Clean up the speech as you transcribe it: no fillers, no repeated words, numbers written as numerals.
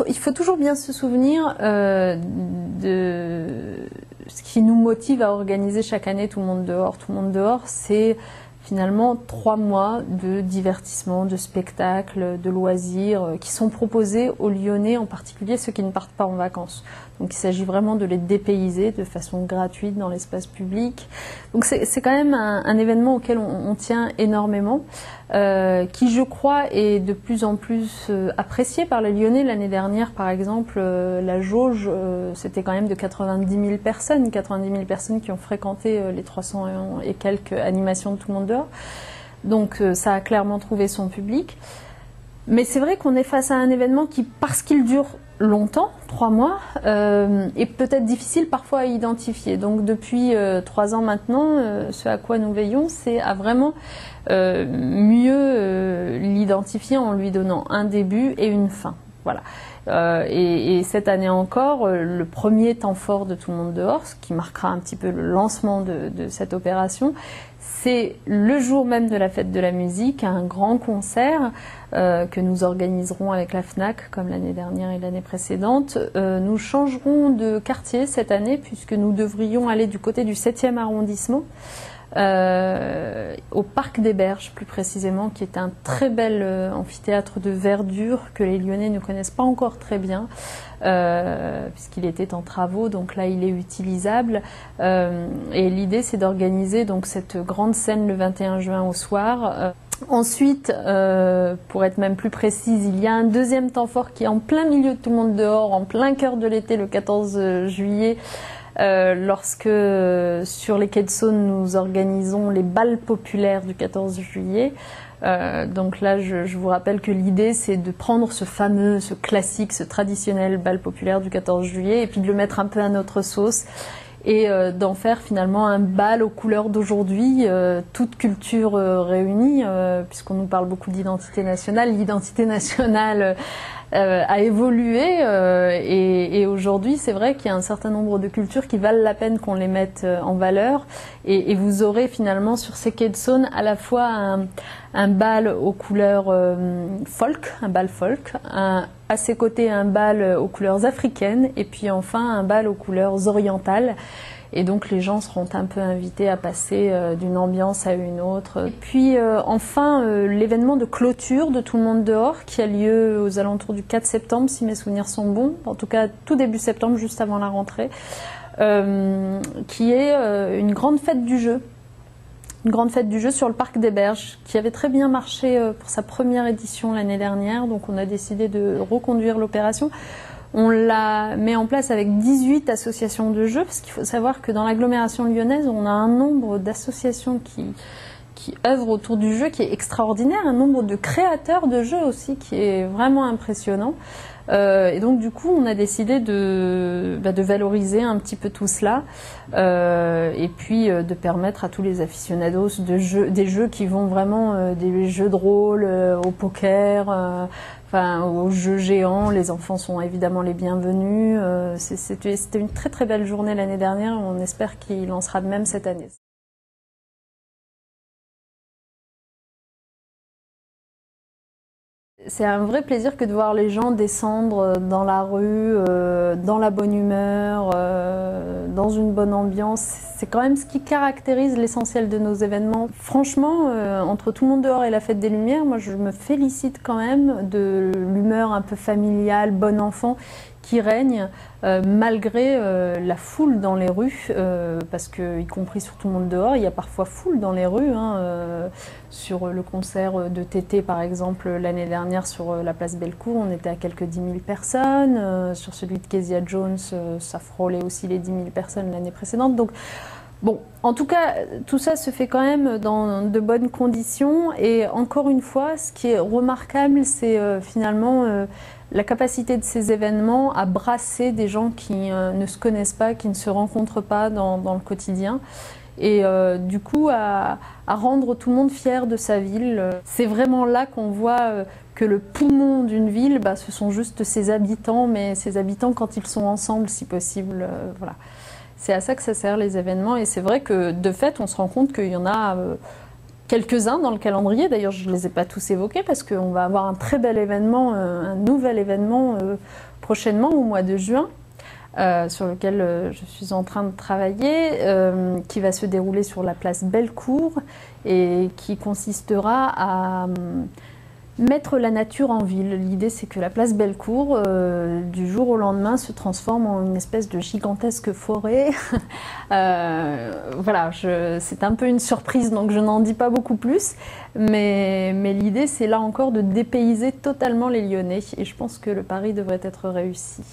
il faut toujours bien se souvenir de ce qui nous motive à organiser chaque année Tout le monde dehors. Tout le monde dehors, c'est finalement 3 mois de divertissement, de spectacles, de loisirs qui sont proposés aux Lyonnais, en particulier ceux qui ne partent pas en vacances. Donc il s'agit vraiment de les dépayser de façon gratuite dans l'espace public. Donc c'est quand même un événement auquel on tient énormément, qui je crois est de plus en plus apprécié par les Lyonnais. L'année dernière par exemple, la jauge c'était quand même de 90 000 personnes, 90 000 personnes qui ont fréquenté les 300 et quelques animations de Tout le monde dehors. Donc ça a clairement trouvé son public. Mais c'est vrai qu'on est face à un événement qui, parce qu'il dure longtemps, 3 mois, est peut-être difficile parfois à identifier. Donc depuis 3 ans maintenant, ce à quoi nous veillons, c'est à vraiment mieux l'identifier en lui donnant un début et une fin. Voilà. Et cette année encore, le premier temps fort de Tout le monde dehors, ce qui marquera un petit peu le lancement de cette opération, c'est le jour même de la fête de la musique, un grand concert que nous organiserons avec la FNAC, comme l'année dernière et l'année précédente. Nous changerons de quartier cette année, puisque nous devrions aller du côté du 7e arrondissement, au Parc des Berges plus précisément, qui est un très bel amphithéâtre de verdure que les Lyonnais ne connaissent pas encore très bien, puisqu'il était en travaux, donc là il est utilisable. Et l'idée c'est d'organiser donc cette grande scène le 21 juin au soir. Ensuite, pour être même plus précise, il y a un deuxième temps fort qui est en plein milieu de Tout le monde dehors, en plein cœur de l'été, le 14 juillet, lorsque sur les quais de Saône nous organisons les bals populaires du 14 juillet. Donc là je vous rappelle que l'idée c'est de prendre ce classique, ce traditionnel bal populaire du 14 juillet et puis de le mettre un peu à notre sauce et d'en faire finalement un bal aux couleurs d'aujourd'hui, toute culture réunie, puisqu'on nous parle beaucoup d'identité nationale. L'identité nationale a évolué et aujourd'hui c'est vrai qu'il y a un certain nombre de cultures qui valent la peine qu'on les mette en valeur et vous aurez finalement sur ces quais de Saône à la fois un bal aux couleurs folk, un bal folk, à ses côtés un bal aux couleurs africaines et puis enfin un bal aux couleurs orientales. Et donc les gens seront un peu invités à passer d'une ambiance à une autre. Puis enfin l'événement de clôture de Tout le monde dehors qui a lieu aux alentours du 4 septembre si mes souvenirs sont bons, en tout cas tout début septembre juste avant la rentrée, qui est une grande fête du jeu. Une grande fête du jeu sur le Parc des Berges qui avait très bien marché pour sa première édition l'année dernière, donc on a décidé de reconduire l'opération. On la met en place avec 18 associations de jeux, parce qu'il faut savoir que dans l'agglomération lyonnaise, on a un nombre d'associations qui œuvrent autour du jeu qui est extraordinaire, un nombre de créateurs de jeux aussi qui est vraiment impressionnant. Et donc du coup, on a décidé de valoriser un petit peu tout cela et puis de permettre à tous les aficionados des jeux qui vont vraiment des jeux de rôle, au poker, enfin, aux jeux géants. Les enfants sont évidemment les bienvenus. C'était une très très belle journée l'année dernière. On espère qu'il en sera de même cette année. C'est un vrai plaisir que de voir les gens descendre dans la rue, dans la bonne humeur, dans une bonne ambiance. C'est quand même ce qui caractérise l'essentiel de nos événements. Franchement, entre Tout le monde dehors et la Fête des Lumières, moi je me félicite quand même de l'humeur un peu familiale, bon enfant, qui règne malgré la foule dans les rues, parce que, y compris sur Tout le monde dehors, il y a parfois foule dans les rues. Sur le concert de Tété, par exemple, l'année dernière sur la place Bellecour, on était à quelques 10 000 personnes. Sur celui de Kezia Jones, ça frôlait aussi les 10 000 personnes l'année précédente. Donc, bon, en tout cas, tout ça se fait quand même dans de bonnes conditions. Et encore une fois, ce qui est remarquable, c'est finalement la capacité de ces événements à brasser des gens qui ne se connaissent pas, qui ne se rencontrent pas dans le quotidien. Et du coup, à rendre tout le monde fier de sa ville. C'est vraiment là qu'on voit que le poumon d'une ville, ce sont juste ses habitants, mais ses habitants quand ils sont ensemble, si possible. Voilà. C'est à ça que ça sert les événements, et c'est vrai que de fait, on se rend compte qu'il y en a quelques-uns dans le calendrier. D'ailleurs, je ne les ai pas tous évoqués parce qu'on va avoir un très bel événement, un nouvel événement prochainement, au mois de juin, sur lequel je suis en train de travailler, qui va se dérouler sur la place Bellecour et qui consistera à mettre la nature en ville. L'idée, c'est que la place Bellecour, du jour au lendemain, se transforme en une espèce de gigantesque forêt. Voilà, c'est un peu une surprise, donc je n'en dis pas beaucoup plus. Mais l'idée, c'est là encore de dépayser totalement les Lyonnais. Et je pense que le pari devrait être réussi.